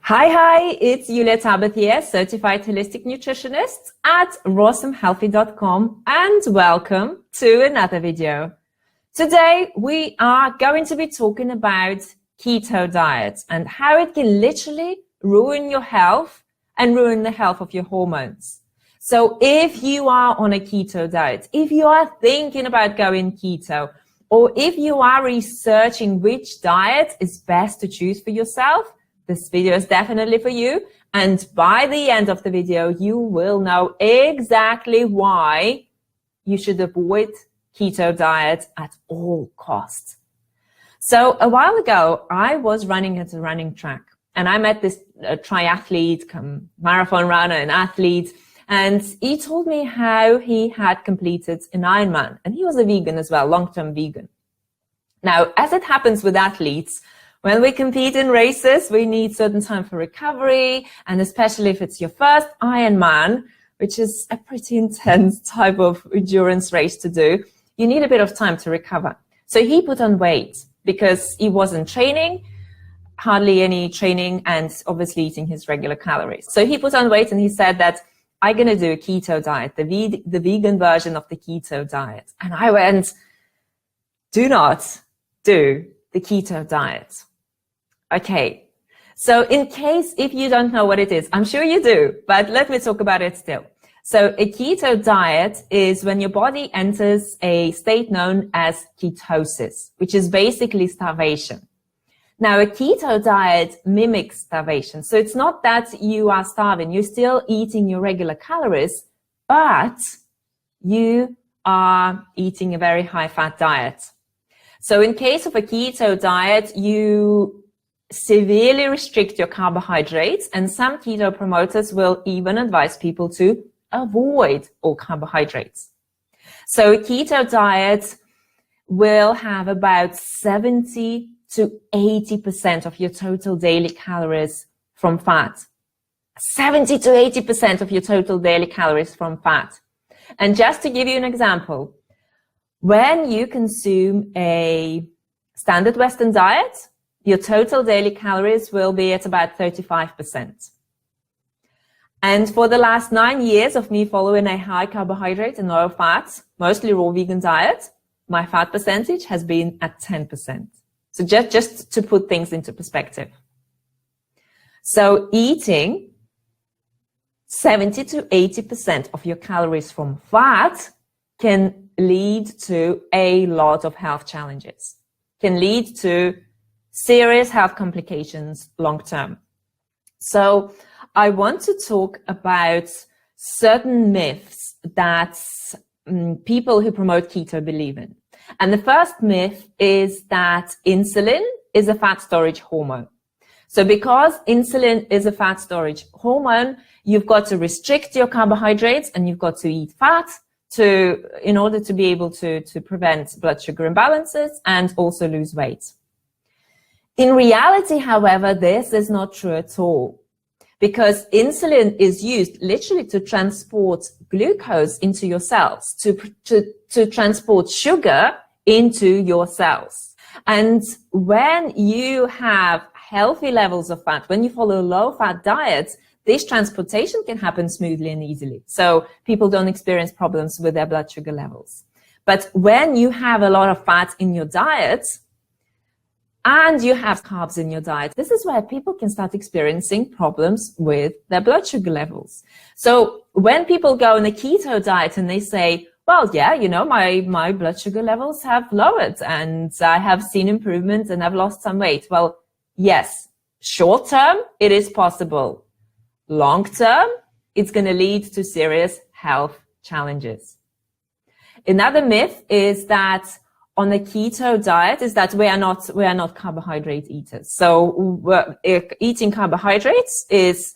Hi, it's Julia Tabet here, certified holistic nutritionist at rossomhealthy.com, and welcome to another video. Today, we are going to be talking about keto diet and how it can literally ruin your health and ruin the health of your hormones. So if you are on a keto diet, if you are thinking about going keto, or if you are researching which diet is best to choose for yourself, this video is definitely for you. And by the end of the video, you will know exactly why you should avoid keto diet at all costs. So a while ago, I was running at a running track and I met this triathlete, marathon runner and athlete. And he told me how he had completed an Ironman, and he was a vegan as well, long-term vegan. Now, as it happens with athletes, when we compete in races, we need certain time for recovery, and especially if it's your first Ironman, which is a pretty intense type of endurance race to do, you need a bit of time to recover. So he put on weight because he wasn't training, hardly any training, and obviously eating his regular calories. So he put on weight and he said that I'm going to do a keto diet, the vegan version of the keto diet. And I went, do not do the keto diet. Okay, so in case if you don't know what it is, I'm sure you do, but let me talk about it still. So a keto diet is when your body enters a state known as ketosis, which is basically starvation. Now, a keto diet mimics starvation. So it's not that you are starving, you're still eating your regular calories, but you are eating a very high fat diet. So in case of a keto diet, you severely restrict your carbohydrates, and some keto promoters will even advise people to avoid all carbohydrates. So a keto diet will have about 70 to 80% of your total daily calories from fat. 70 to 80% of your total daily calories from fat. And just to give you an example, when you consume a standard Western diet, your total daily calories will be at about 35%. And for the last 9 years of me following a high carbohydrate and low fat, mostly raw vegan diet, my fat percentage has been at 10%. So just to put things into perspective. So eating 70 to 80% of your calories from fat can lead to a lot of health challenges, can lead to serious health complications long term. So I want to talk about certain myths that people who promote keto believe in. And the first myth is that insulin is a fat storage hormone. So because insulin is a fat storage hormone, you've got to restrict your carbohydrates and you've got to eat fat in order to be able to prevent blood sugar imbalances and also lose weight. In reality, however, this is not true at all, because insulin is used literally to transport glucose into your cells, to transport sugar into your cells. And when you have healthy levels of fat, when you follow low-fat diets, this transportation can happen smoothly and easily. So people don't experience problems with their blood sugar levels. But when you have a lot of fat in your diet, and you have carbs in your diet, this is where people can start experiencing problems with their blood sugar levels. So when people go on a keto diet and they say, well, yeah, you know, my blood sugar levels have lowered and I have seen improvements and I've lost some weight. Well, yes, short term, it is possible. Long term, it's going to lead to serious health challenges. Another myth is that on a keto diet is that we are not carbohydrate eaters. So eating carbohydrates is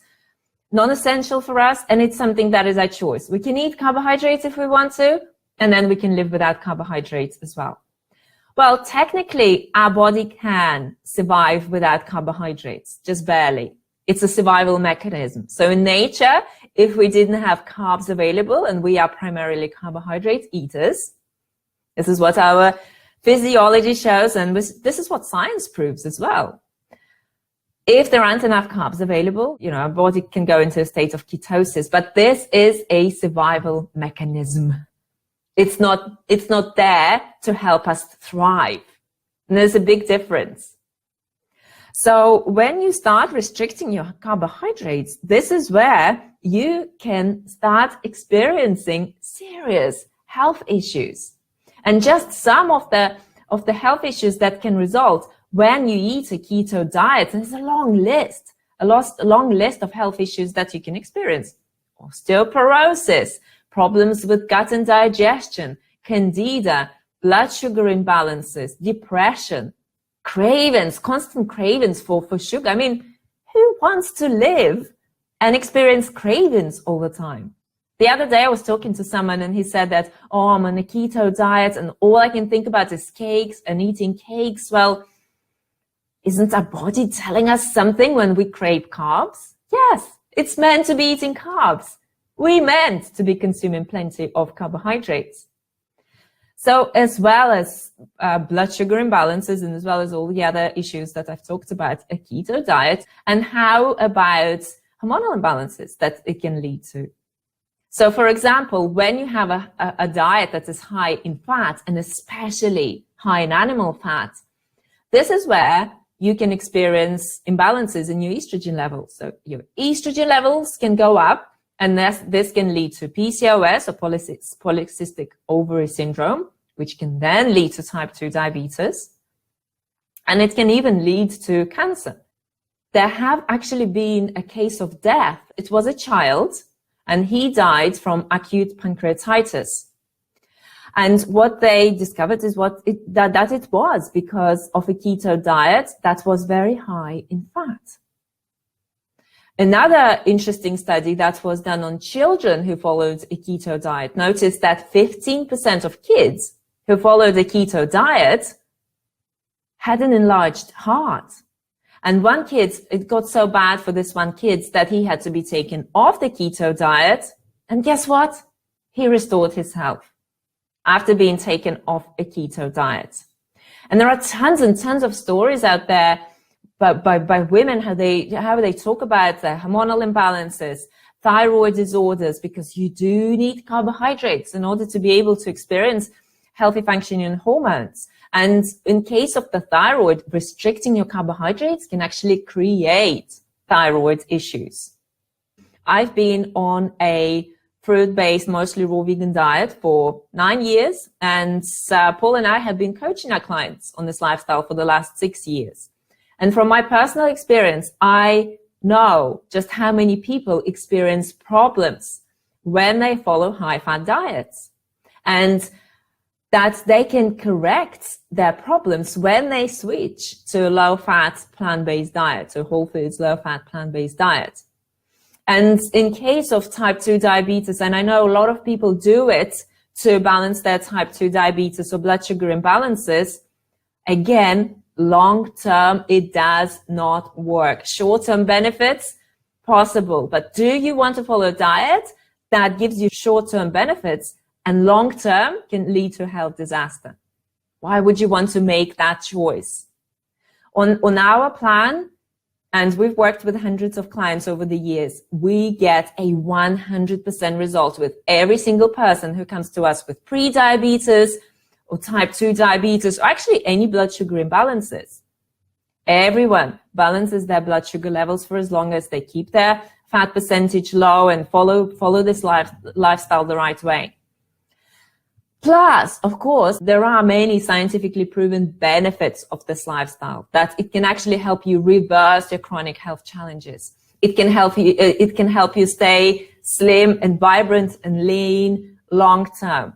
non-essential for us, and it's something that is our choice. We can eat carbohydrates if we want to, and then we can live without carbohydrates as well. Well, technically, our body can survive without carbohydrates, just barely. It's a survival mechanism. So in nature, if we didn't have carbs available and we are primarily carbohydrate eaters, this is what our physiology shows, and this is what science proves as well. If there aren't enough carbs available, our body can go into a state of ketosis, but this is a survival mechanism. It's not there to help us thrive. And there's a big difference. So when you start restricting your carbohydrates, this is where you can start experiencing serious health issues. And just some of the health issues that can result when you eat a keto diet, there's a long list of health issues that you can experience. Osteoporosis, problems with gut and digestion, candida, blood sugar imbalances, depression, cravings, constant cravings for sugar. I mean, who wants to live and experience cravings all the time? The other day I was talking to someone and he said that, I'm on a keto diet and all I can think about is cakes and eating cakes. Well, isn't our body telling us something when we crave carbs? Yes, it's meant to be eating carbs. We meant to be consuming plenty of carbohydrates. So as well as blood sugar imbalances and as well as all the other issues that I've talked about, a keto diet, and how about hormonal imbalances that it can lead to? So for example, when you have a diet that is high in fat and especially high in animal fat, this is where you can experience imbalances in your estrogen levels. So your estrogen levels can go up, and this can lead to PCOS or polycystic ovary syndrome, which can then lead to type 2 diabetes. And it can even lead to cancer. There have actually been a case of death. It was a child, and he died from acute pancreatitis. And what they discovered is that it was because of a keto diet that was very high in fat. Another interesting study that was done on children who followed a keto diet noticed that 15% of kids who followed a keto diet had an enlarged heart. And one kid, it got so bad for this one kid that he had to be taken off the keto diet. And guess what? He restored his health after being taken off a keto diet. And there are tons and tons of stories out there by women, how they talk about their hormonal imbalances, thyroid disorders, because you do need carbohydrates in order to be able to experience healthy functioning hormones. And in case of the thyroid, restricting your carbohydrates can actually create thyroid issues. I've been on a fruit-based, mostly raw vegan diet for 9 years. And Paul and I have been coaching our clients on this lifestyle for the last 6 years. And from my personal experience, I know just how many people experience problems when they follow high-fat diets. And that they can correct their problems when they switch to a low-fat, plant-based diet, so whole foods, low-fat, plant-based diet. And in case of type 2 diabetes, and I know a lot of people do it to balance their type 2 diabetes or blood sugar imbalances, again, long-term, it does not work. Short-term benefits, possible. But do you want to follow a diet that gives you short-term benefits and long-term can lead to a health disaster? Why would you want to make that choice? On our plan, and we've worked with hundreds of clients over the years, we get a 100% result with every single person who comes to us with pre-diabetes or type 2 diabetes, or actually any blood sugar imbalances. Everyone balances their blood sugar levels for as long as they keep their fat percentage low and follow this lifestyle the right way. Plus, of course, there are many scientifically proven benefits of this lifestyle, that it can actually help you reverse your chronic health challenges. It can help you stay slim and vibrant and lean long term.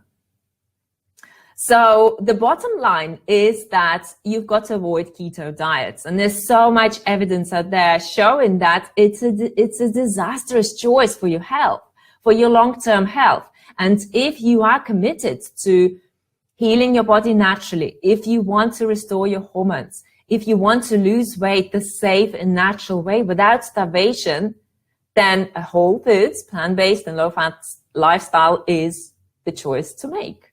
So the bottom line is that you've got to avoid keto diets. And there's so much evidence out there showing that it's a disastrous choice for your health, for your long-term health. And if you are committed to healing your body naturally, if you want to restore your hormones, if you want to lose weight the safe and natural way without starvation, then a whole foods, plant-based and low-fat lifestyle is the choice to make.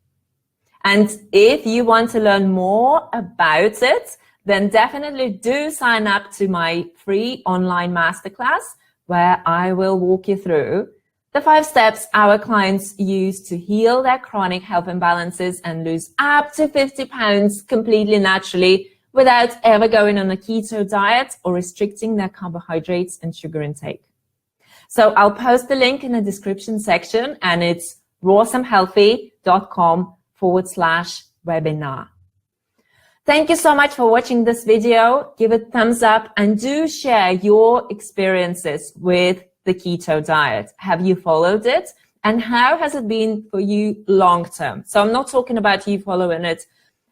And if you want to learn more about it, then definitely do sign up to my free online masterclass where I will walk you through the 5 steps our clients use to heal their chronic health imbalances and lose up to 50 pounds completely naturally without ever going on a keto diet or restricting their carbohydrates and sugar intake. So I'll post the link in the description section, and it's rosamhealthy.com/webinar. Thank you so much for watching this video. Give it a thumbs up and do share your experiences with the keto diet. Have you followed it? And how has it been for you long term? So I'm not talking about you following it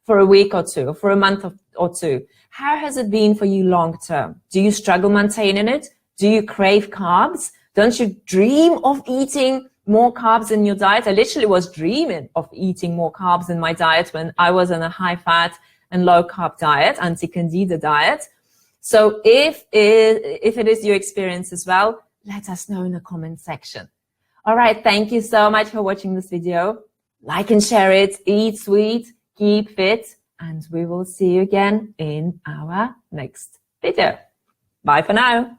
for a week or two, or for a month or two. How has it been for you long term? Do you struggle maintaining it? Do you crave carbs? Don't you dream of eating more carbs in your diet? I literally was dreaming of eating more carbs in my diet when I was on a high fat and low carb diet, anti-candida diet. So if it is your experience as well, let us know in the comment section. All right. Thank you so much for watching this video. Like and share it. Eat sweet, keep fit, and we will see you again in our next video. Bye for now.